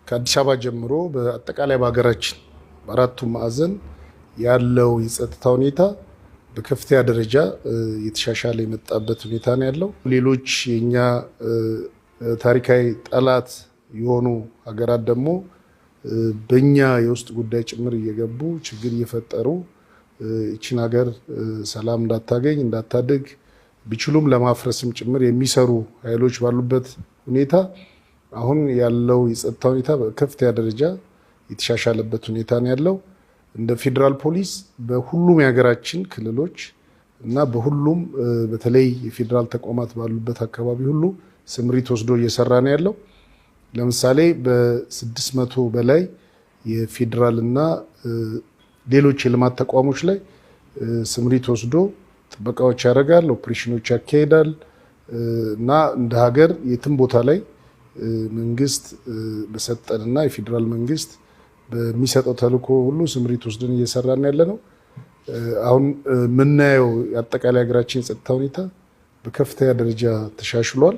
ከአዲስ አበባ ጀምሮ በአጠቃላይ በሀገራችን በአራቱ ማዕዘን ያለው የጸጥታ ሁኔታ በከፍተኛ ደረጃ የተሻሻለ የመጣበት ሁኔታ ነው ያለው። ሌሎች የኛ ታሪካዊ ጠላት የሆኑ ሀገራት ደግሞ በእኛ የውስጥ ጉዳይ ጭምር እየገቡ ችግር እየፈጠሩ እቺን ሀገር ሰላም እንዳታገኝ እንዳታድግ ቢችሉም ለማፍረስም ጭምር የሚሰሩ ኃይሎች ባሉበት ሁኔታ አሁን ያለው የጸጥታ ሁኔታ በከፍተኛ ደረጃ የተሻሻለበት ሁኔታ ነው ያለው። እንደ ፌዴራል ፖሊስ በሁሉም የሀገራችን ክልሎች እና በሁሉም በተለይ የፌዴራል ተቋማት ባሉበት አካባቢ ሁሉ ስምሪት ወስዶ እየሰራ ነው ያለው። ለምሳሌ በ600 በላይ የፌዴራል እና ሌሎች የልማት ተቋሞች ላይ ስምሪት ወስዶ ጥበቃዎች ያደርጋል፣ ኦፕሬሽኖች ያካሂዳል እና እንደ ሀገር የትም ቦታ ላይ መንግስት በሰጠንና የፌዴራል መንግስት በሚሰጠው ተልዕኮ ሁሉ ስምሪት ወስደን እየሰራን ያለ ነው። አሁን የምናየው የአጠቃላይ ሀገራችን የጸጥታ ሁኔታ በከፍተኛ ደረጃ ተሻሽሏል።